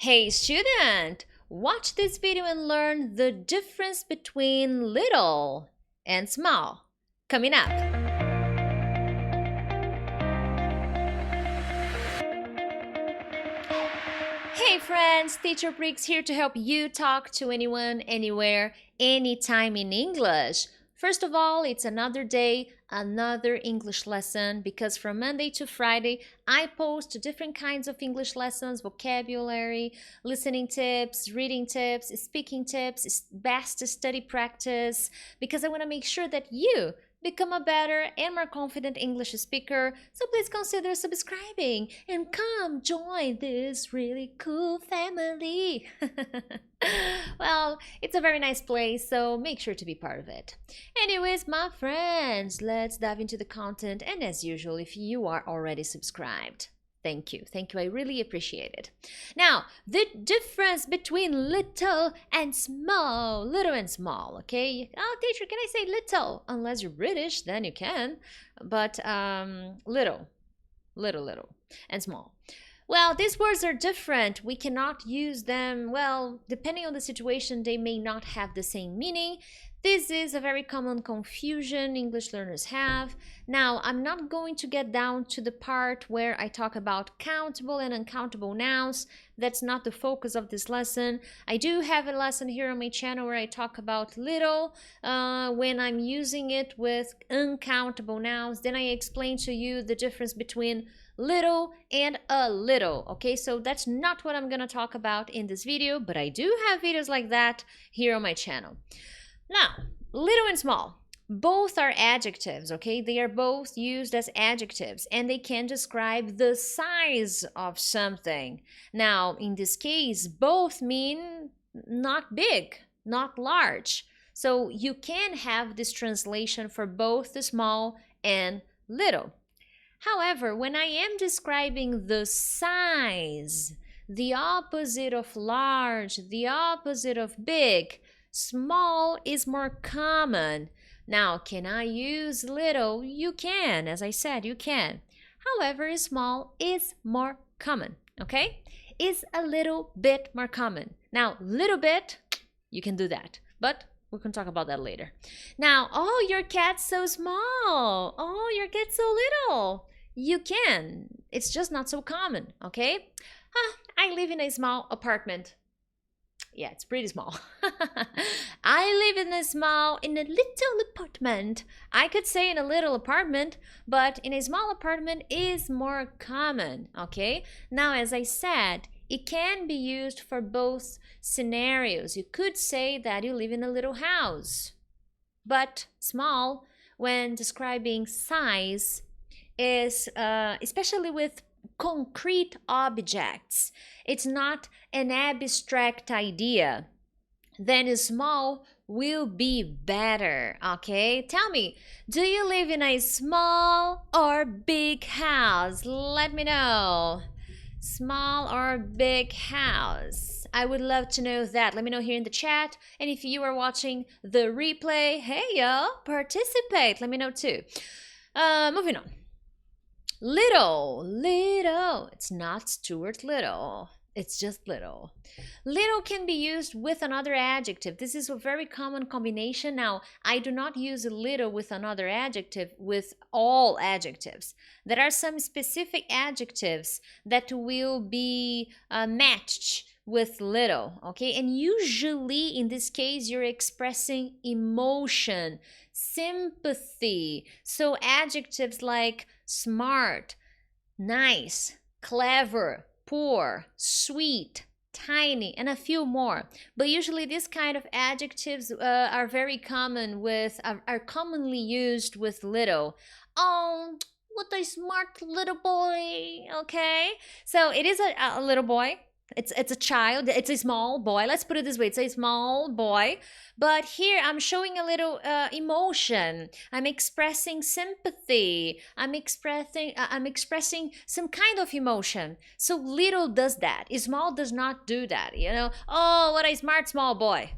Hey student, watch this video and learn the difference between little and small. Coming up. Hey friends, Teacher Prix here to help you talk to anyone, anywhere, anytime in English. First of all, it's another day, another English lesson, because from Monday to Friday, I post different kinds of English lessons, vocabulary, listening tips, reading tips, speaking tips, best study practice, because I want to make sure that you become a better and more confident English speaker. So please consider subscribing and come join this really cool family. Well, it's a very nice place, so make sure to be part of it. Anyways, my friends, let's dive into the content. And as usual, if you are already subscribed, thank you. Thank you. I really appreciate it. Now, the difference between little and small. Little and small, okay? Oh, teacher, can I say little? Unless you're British, then you can. But little, and small. Well, these words are different. We cannot use them, well, depending on the situation, they may not have the same meaning. This is a very common confusion English learners have. Now, I'm not going to get down to the part where I talk about countable and uncountable nouns. That's not the focus of this lesson. I do have a lesson here on my channel where I talk about little when I'm using it with uncountable nouns. Then I explain to you the difference between little and a little. Okay, so that's not what I'm gonna talk about in this video, but I do have videos like that here on my channel. Now, little and small, both are adjectives, okay? They are both used as adjectives and they can describe the size of something. Now, in this case, both mean not big, not large. So you can have this translation for both the small and little. However, when I am describing the size, the opposite of large, the opposite of big, small is more common. Now, can I use little? You can, as I said, you can. However, small is more common, okay? Is a little bit more common. Now, little bit, you can do that, but we can talk about that later. Now, oh, your cat's so small. Oh, your cat's so little. You can. It's just not so common, okay? I live in a small apartment. Yeah, it's pretty small. I live in a little apartment. I could say in a little apartment, but in a small apartment is more common, okay? Now, as I said, it can be used for both scenarios. You could say that you live in a little house, but small, when describing size, is especially with concrete objects. It's not an abstract idea. Then small will be better, okay? Tell me, do you live in a small or big house? Let me know. Small or big house? I would love to know that. Let me know here in the chat. And if you are watching the replay, hey yo, participate. Let me know too. Moving on. Little. It's not Stuart Little. It's just little. Little can be used with another adjective. This is a very common combination. Now, I do not use little with another adjective with all adjectives. There are some specific adjectives that will be matched with little, okay? And usually in this case, you're expressing emotion, sympathy. So adjectives like smart, nice, clever, poor, sweet, tiny, and a few more. But usually these kind of adjectives are very common are commonly used with little. Oh, what a smart little boy, okay? So it is a little boy. It's a child. It's a small boy. Let's put it this way. It's a small boy. But here I'm showing a little emotion. I'm expressing sympathy. I'm expressing some kind of emotion. So little does that. Small does not do that. You know, oh, what a smart small boy.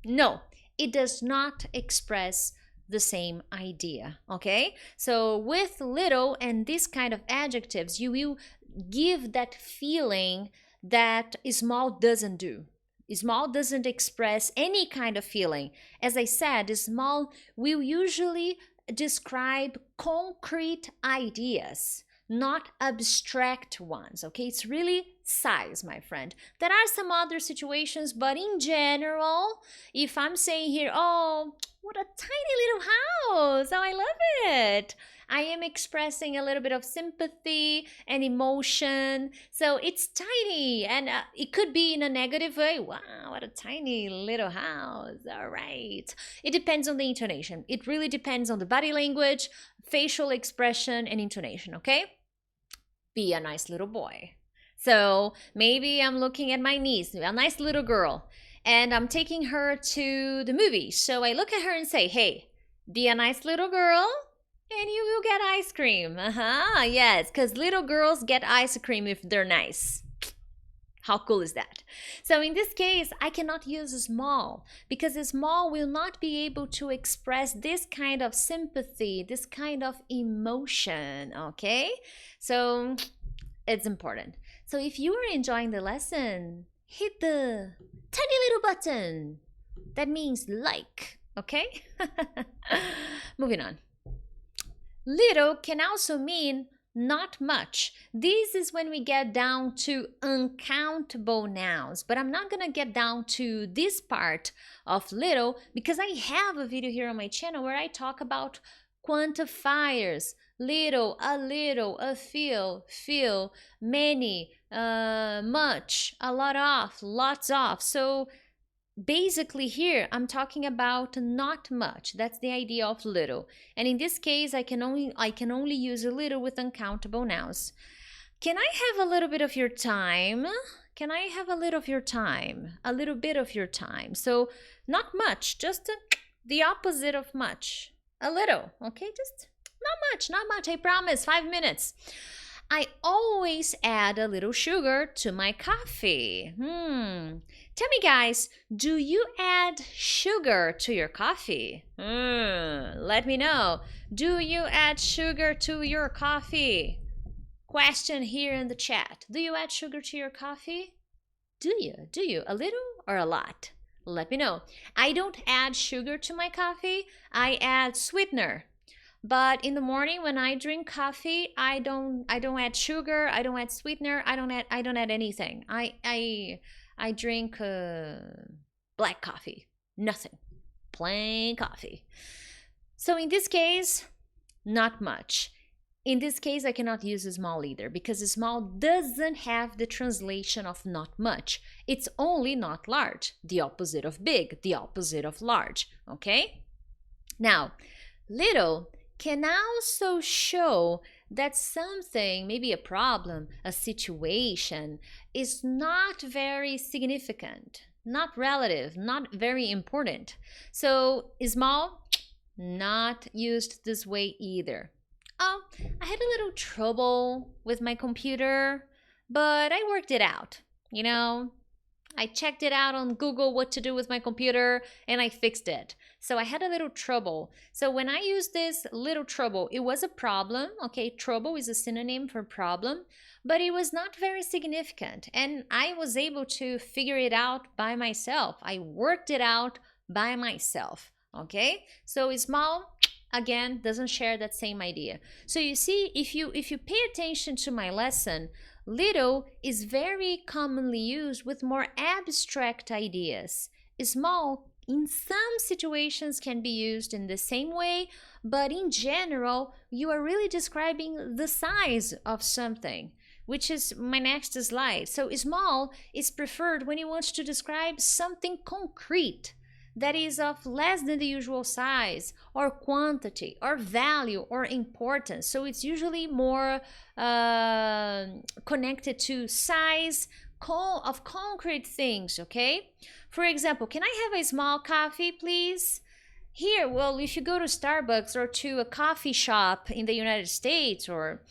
No, it does not express the same idea, okay? So with little and this kind of adjectives, you will give that feeling that small doesn't do. Small doesn't express any kind of feeling. As I said, small will usually describe concrete ideas, not abstract ones. Okay, it's really size, my friend. There are some other situations, but in general, if I'm saying here, oh, what a tiny little house, oh, I love it, I am expressing a little bit of sympathy and emotion. So it's tiny, and it could be in a negative way. Wow, what a tiny little house. All right. It depends on the intonation. It really depends on the body language, facial expression, and intonation, okay? Be a nice little boy. So maybe I'm looking at my niece, a nice little girl, and I'm taking her to the movies. So I look at her and say, hey, be a nice little girl and you will get ice cream. Yes, because little girls get ice cream if they're nice. How cool is that? So in this case, I cannot use small because small will not be able to express this kind of sympathy, this kind of emotion, okay? So it's important. So if you are enjoying the lesson, hit the tiny little button. That means like, okay? Moving on. Little can also mean not much. This is when we get down to uncountable nouns, but I'm not gonna get down to this part of little because I have a video here on my channel where I talk about quantifiers. Little, a few, many, much, a lot of, lots of. So basically here I'm talking about not much. That's the idea of little. And in this case I can only use a little with uncountable nouns. Can I have a little bit of your time? Can I have a little of your time? A little bit of your time. So not much, just the opposite of much. A little, okay? Just not much, I promise. 5 minutes. I always add a little sugar to my coffee. Tell me, guys, do you add sugar to your coffee? Let me know. Do you add sugar to your coffee? Question here in the chat. Do you add sugar to your coffee? Do you? Do you? A little or a lot? Let me know. I don't add sugar to my coffee. I add sweetener. But in the morning when I drink coffee, I don't add sugar, I don't add sweetener, I don't add anything. I drink black coffee. Nothing. Plain coffee. So in this case, not much. In this case, I cannot use small either because small doesn't have the translation of not much. It's only not large, the opposite of big, the opposite of large, okay? Now, little can also show that something, maybe a problem, a situation, is not very significant, not relative, not very important. So small, not used this way either. Oh, I had a little trouble with my computer, but I worked it out. You know, I checked it out on Google what to do with my computer and I fixed it. So I had a little trouble. So when I used this little trouble, it was a problem. Okay, trouble is a synonym for problem, but it was not very significant. And I was able to figure it out by myself. I worked it out by myself. Okay, so small, again, doesn't share that same idea. So you see, if you pay attention to my lesson, little is very commonly used with more abstract ideas. Small, in some situations, can be used in the same way, but in general, you are really describing the size of something, which is my next slide. So small is preferred when you want to describe something concrete that is of less than the usual size or quantity or value or importance. So it's usually more connected to size of concrete things, okay? For example, can I have a small coffee, please? Here, well, if you go to Starbucks or to a coffee shop in the United States or,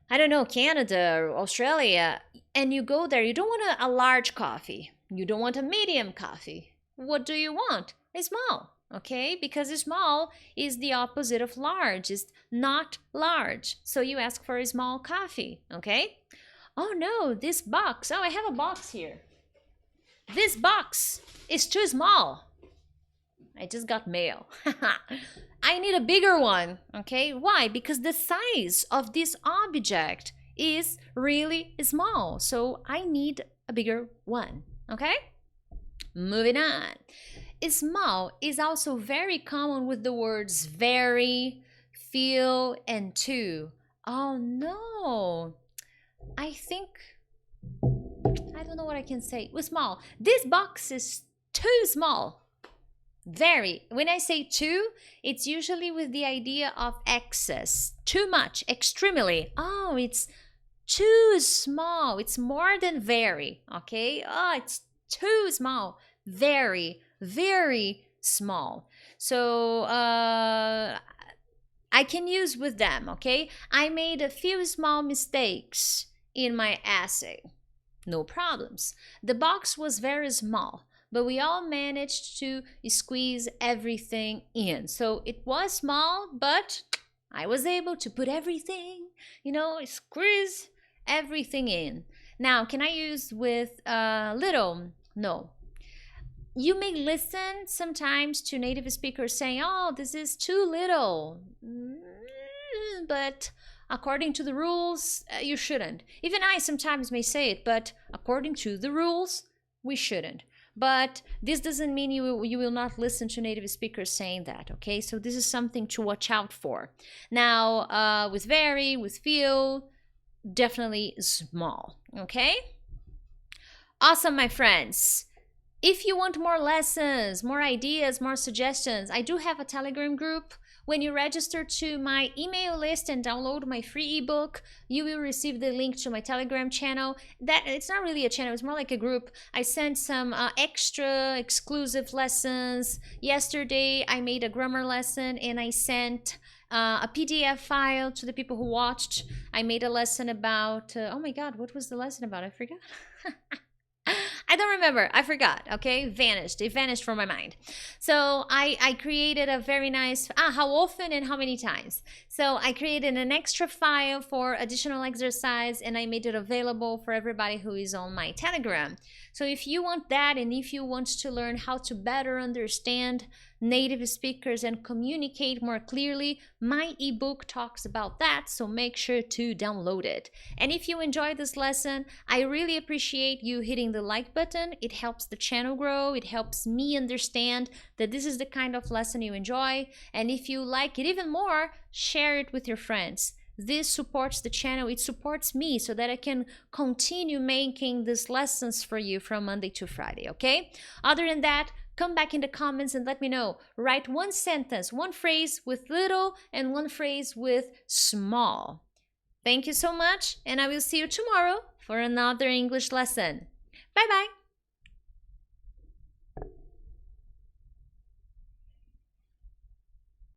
I don't know, Canada or Australia, and you go there, you don't want a large coffee. You don't want a medium coffee. What do you want? A small, okay? Because a small is the opposite of large, it's not large. So you ask for a small coffee, okay? Oh no, this box. Oh, I have a box here. This box is too small. I just got mail. I need a bigger one, okay? Why? Because the size of this object is really small. So I need a bigger one, okay? Moving on. Small is also very common with the words very, feel, and to. Oh no. I think, I don't know what I can say. With small. This box is too small. Very. When I say too, it's usually with the idea of excess. Too much. Extremely. Oh, it's too small. It's more than very. Okay? Oh, it's too small. Very, very small. So, I can use with them. Okay? I made a few small mistakes in my essay. No problems. The box was very small, but we all managed to squeeze everything in. So it was small, but I was able to put everything, squeeze everything in. Now, can I use with little? No. You may listen sometimes to native speakers saying, oh, this is too little. But according to the rules, you shouldn't. Even I sometimes may say it, but according to the rules, we shouldn't. But this doesn't mean you will not listen to native speakers saying that, okay? So this is something to watch out for. Now, with very, with feel, definitely small, okay? Awesome, my friends. If you want more lessons, more ideas, more suggestions, I do have a Telegram group. When you register to my email list and download my free ebook, you will receive the link to my Telegram channel. That it's not really a channel, it's more like a group. I sent some extra exclusive lessons. Yesterday, I made a grammar lesson and I sent a PDF file to the people who watched. I made a lesson about, oh my God, what was the lesson about? I forgot. I don't remember. I forgot. Okay, vanished. It vanished from my mind. So I created a very nice. How often and how many times? So I created an extra file for additional exercise, and I made it available for everybody who is on my Telegram. So if you want that, and if you want to learn how to better understand native speakers and communicate more clearly, my ebook talks about that, so make sure to download it. And if you enjoyed this lesson, I really appreciate you hitting the like button. It helps the channel grow. It helps me understand that this is the kind of lesson you enjoy. And if you like it even more, share it with your friends. This supports the channel, it supports me so that I can continue making these lessons for you from Monday to Friday, okay? Other than that, come back in the comments and let me know. Write one sentence, one phrase with little and one phrase with small. Thank you so much, and I will see you tomorrow for another English lesson. Bye-bye.